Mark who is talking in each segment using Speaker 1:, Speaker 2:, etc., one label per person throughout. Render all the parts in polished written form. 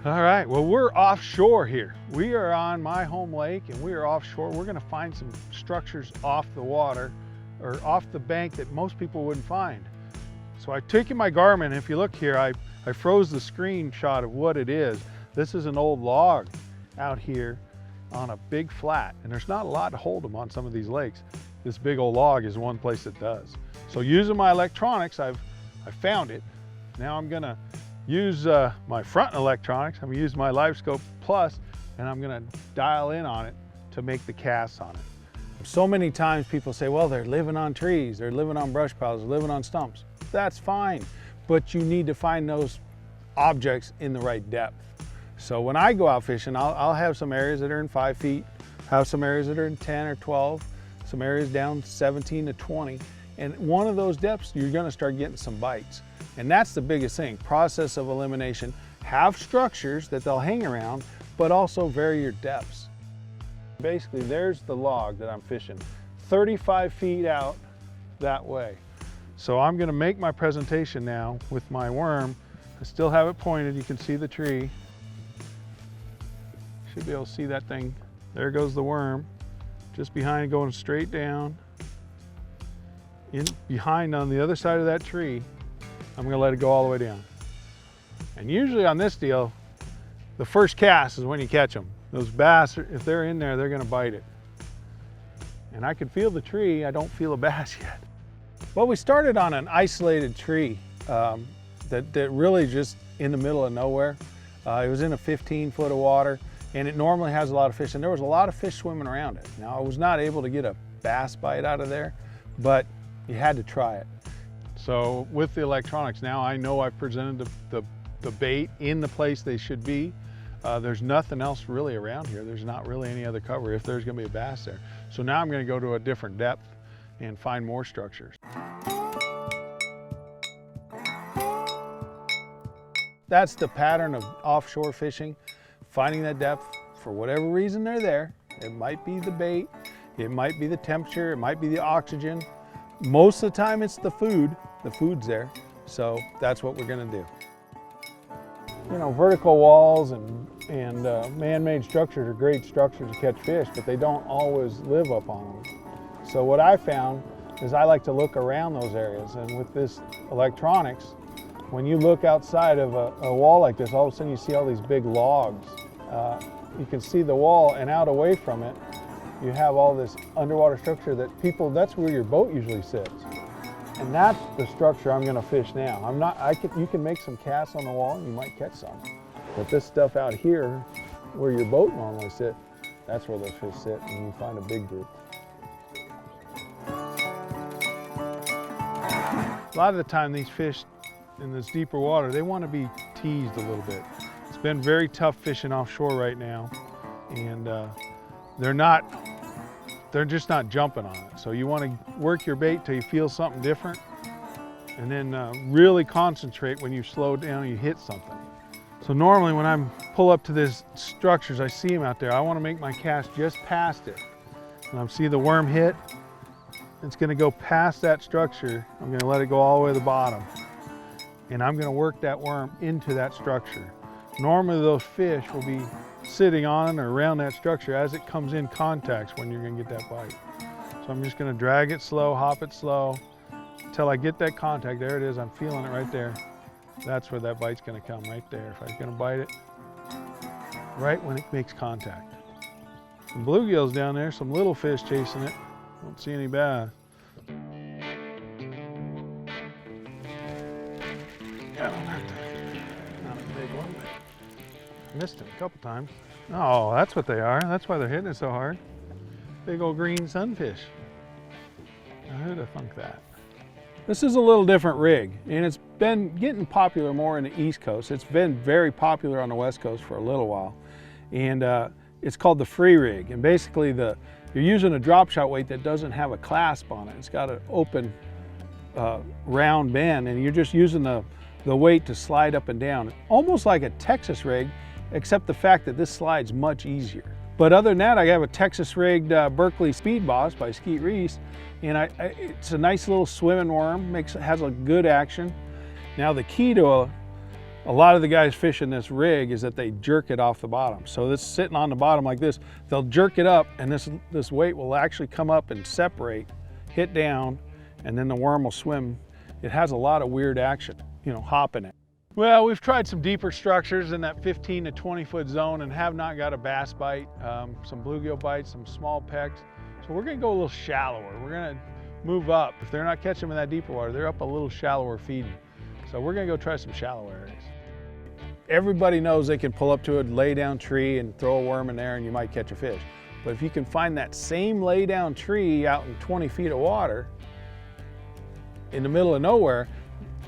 Speaker 1: All right, well, we're offshore here. We are on my home lake and we are offshore. We're gonna find some structures off the water or off the bank that most people wouldn't find. So I taken my Garmin. If you look here, I froze the screenshot of what it is. This is an old log out here on a big flat, and there's not a lot to hold them on some of these lakes. This big old log is one place that does. So using my electronics, I found it. Now I'm gonna use my front electronics. I'm gonna use my LiveScope Plus, and I'm gonna dial in on it to make the casts on it. So many times people say, well, they're living on trees, they're living on brush piles, they're living on stumps. That's fine, but you need to find those objects in the right depth. So when I go out fishing, I'll have some areas that are in 5 feet, have some areas that are in 10 or 12, some areas down 17 to 20. And one of those depths, you're gonna start getting some bites. And that's the biggest thing, process of elimination. Have structures that they'll hang around, but also vary your depths. Basically, there's the log that I'm fishing, 35 feet out that way. So I'm gonna make my presentation now with my worm. I still have it pointed, you can see the tree. Should be able to see that thing. There goes the worm, just behind, going straight down. In behind on the other side of that tree, I'm gonna let it go all the way down. And usually on this deal, the first cast is when you catch them. Those bass, if they're in there, they're gonna bite it. And I can feel the tree, I don't feel a bass yet. Well, we started on an isolated tree that really just in the middle of nowhere. It was in a 15 foot of water, and it normally has a lot of fish, and there was a lot of fish swimming around it. Now, I was not able to get a bass bite out of there, but you had to try it. So with the electronics now, I know I've presented the bait in the place they should be. There's nothing else really around here. There's not really any other cover if there's gonna be a bass there. So now I'm gonna go to a different depth and find more structures. That's the pattern of offshore fishing, finding that depth. For whatever reason they're there. It might be the bait, it might be the temperature, it might be the oxygen. Most of the time it's the food. The food's there, so that's what we're gonna do. You know, vertical walls and man-made structures are great structures to catch fish, but they don't always live up on them. So what I found is I like to look around those areas, and with this electronics, when you look outside of a wall like this, all of a sudden you see all these big logs. You can see the wall, and out away from it, you have all this underwater structure that that's where your boat usually sits. And that's the structure I'm gonna fish now. You can make some casts on the wall and you might catch some. But this stuff out here, where your boat normally sits, that's where those fish sit, and you find a big group. A lot of the time these fish in this deeper water, they wanna be teased a little bit. It's been very tough fishing offshore right now, and they're just not jumping on it. So you want to work your bait till you feel something different, and then really concentrate when you slow down and you hit something. So normally when I pull up to these structures, I see them out there, I want to make my cast just past it. And I see the worm hit, it's going to go past that structure. I'm going to let it go all the way to the bottom. And I'm going to work that worm into that structure. Normally those fish will be sitting on or around that structure as it comes in contact when you're gonna get that bite. So I'm just gonna drag it slow, hop it slow, until I get that contact. There it is, I'm feeling it right there. That's where that bite's gonna come, right there. If I'm gonna bite it, right when it makes contact. Some bluegills down there, some little fish chasing it. Don't see any bass. Not a big one, but missed him a couple times. Oh, that's what they are. That's why they're hitting it so hard. Big old green sunfish. Who'd have thunk that? This is a little different rig, and it's been getting popular more in the East Coast. It's been very popular on the West Coast for a little while. And it's called the free rig. And basically you're using a drop shot weight that doesn't have a clasp on it. It's got an open round bend, and you're just using the weight to slide up and down. Almost like a Texas rig, except the fact that this slides much easier. But other than that, I have a Texas rigged Berkeley Speed Boss by Skeet Reese, and it's a nice little swimming worm, has a good action. Now the key to a lot of the guys fishing this rig is that they jerk it off the bottom. So it's sitting on the bottom like this. They'll jerk it up, and this weight will actually come up and separate, hit down, and then the worm will swim. It has a lot of weird action, you know, hopping it. Well, we've tried some deeper structures in that 15 to 20 foot zone and have not got a bass bite, some bluegill bites, some small pecks. So we're gonna go a little shallower. We're gonna move up. If they're not catching them in that deeper water, they're up a little shallower feeding. So we're gonna go try some shallow areas. Everybody knows they can pull up to a lay down tree and throw a worm in there and you might catch a fish. But if you can find that same lay down tree out in 20 feet of water in the middle of nowhere,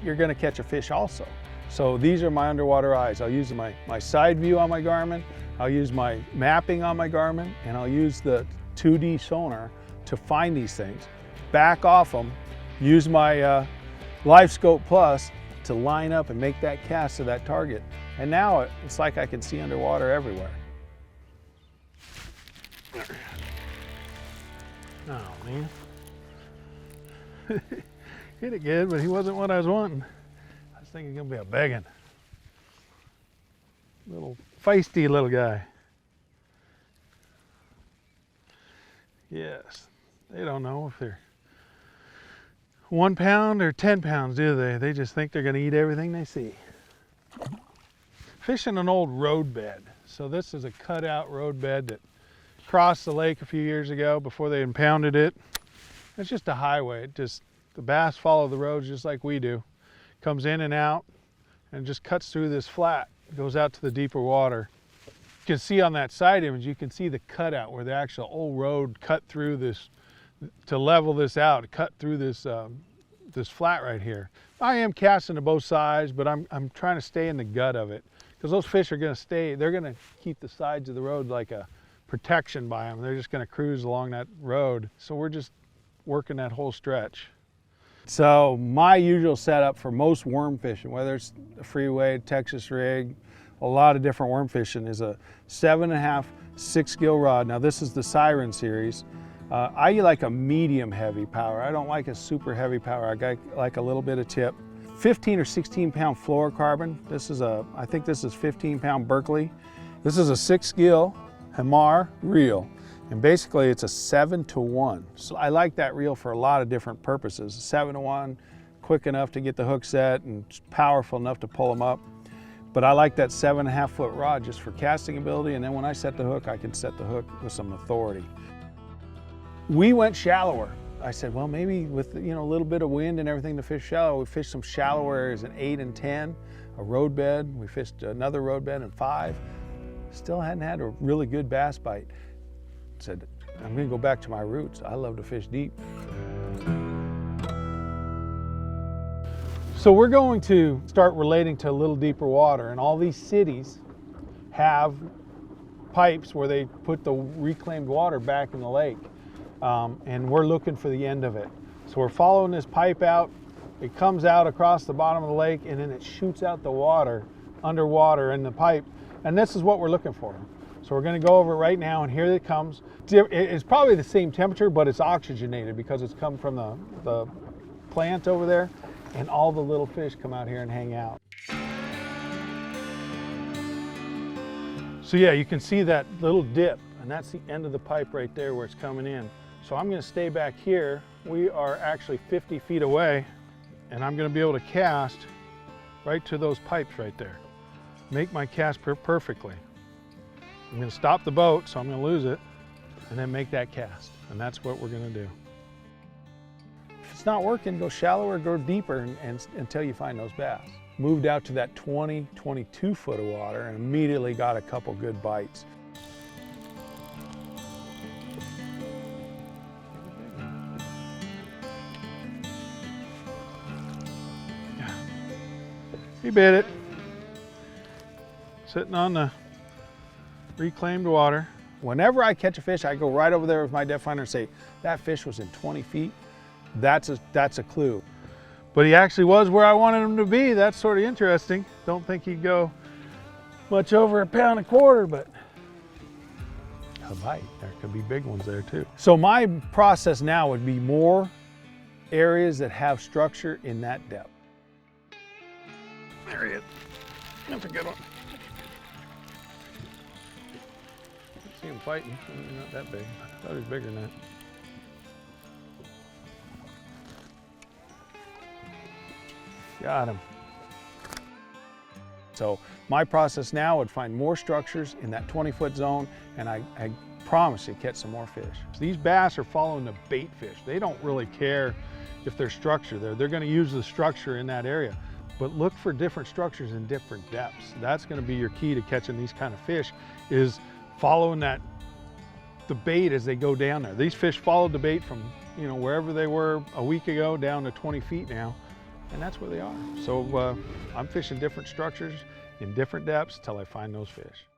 Speaker 1: you're gonna catch a fish also. So these are my underwater eyes. I'll use my side view on my Garmin, I'll use my mapping on my Garmin, and I'll use the 2D sonar to find these things, back off them, use my Live Scope Plus to line up and make that cast to that target. And now it's like I can see underwater everywhere. Oh man. Hit it good, but he wasn't what I was wanting. I was thinking he's gonna be a begging. Little feisty little guy. Yes, they don't know if they're 1 pound or 10 pounds, do they? They just think they're gonna eat everything they see. Fishing an old road bed. So this is a cutout road bed that crossed the lake a few years ago before they impounded it. It's just a highway. The bass follow the roads just like we do. Comes in and out and just cuts through this flat. It goes out to the deeper water. You can see on that side image, you can see the cutout where the actual old road cut through this to level this out, cut through this this flat right here. I am casting to both sides, but I'm trying to stay in the gut of it because those fish are going to stay. They're going to keep the sides of the road like a protection by them. They're just going to cruise along that road. So we're just working that whole stretch. So my usual setup for most worm fishing, whether it's a freeway, Texas rig, a lot of different worm fishing, is a 7.5 6-gill rod. Now this is the Siren series. I like a medium heavy power. I don't like a super heavy power. I like a little bit of tip. 15 or 16 pound fluorocarbon. I think this is 15 pound Berkeley. This is a 6-gill Hamar reel. And basically it's a 7-to-1. So I like that reel for a lot of different purposes. 7-to-1, quick enough to get the hook set and powerful enough to pull them up. But I like that 7.5 foot rod just for casting ability. And then when I set the hook, I can set the hook with some authority. We went shallower. I said, well, maybe with a little bit of wind and everything to fish shallow, we fished some shallower areas in 8 and 10, a road bed. We fished another road bed in 5. Still hadn't had a really good bass bite. Said, I'm gonna go back to my roots. I love to fish deep. So we're going to start relating to a little deeper water, and all these cities have pipes where they put the reclaimed water back in the lake. And we're looking for the end of it. So we're following this pipe out. It comes out across the bottom of the lake and then it shoots out the water, underwater in the pipe. And this is what we're looking for. So we're gonna go over it right now, and here it comes. It's probably the same temperature, but it's oxygenated because it's come from the plant over there, and all the little fish come out here and hang out. So yeah, you can see that little dip, and that's the end of the pipe right there where it's coming in. So I'm gonna stay back here. We are actually 50 feet away, and I'm gonna be able to cast right to those pipes right there. Make my cast perfectly. I'm gonna stop the boat, so I'm gonna lose it, and then make that cast. And that's what we're gonna do. If it's not working, go shallower, go deeper until you find those bass. Moved out to that 20, 22 foot of water and immediately got a couple good bites. He bit it. Sitting on the reclaimed water. Whenever I catch a fish, I go right over there with my depth finder and say, that fish was in 20 feet. That's a clue. But he actually was where I wanted him to be. That's sort of interesting. Don't think he'd go much over 1.25 pounds, but a bite. There could be big ones there too. So my process now would be more areas that have structure in that depth. There he is. That's a good one. See him fighting. They're not that big. I thought he was bigger than that. Got him. So my process now would find more structures in that 20-foot zone, and I promise you catch some more fish. These bass are following the bait fish. They don't really care if there's structure there. They're gonna use the structure in that area. But look for different structures in different depths. That's gonna be your key to catching these kind of fish, is following the bait as they go down there. These fish followed the bait from wherever they were a week ago down to 20 feet now, and that's where they are. So I'm fishing different structures in different depths till I find those fish.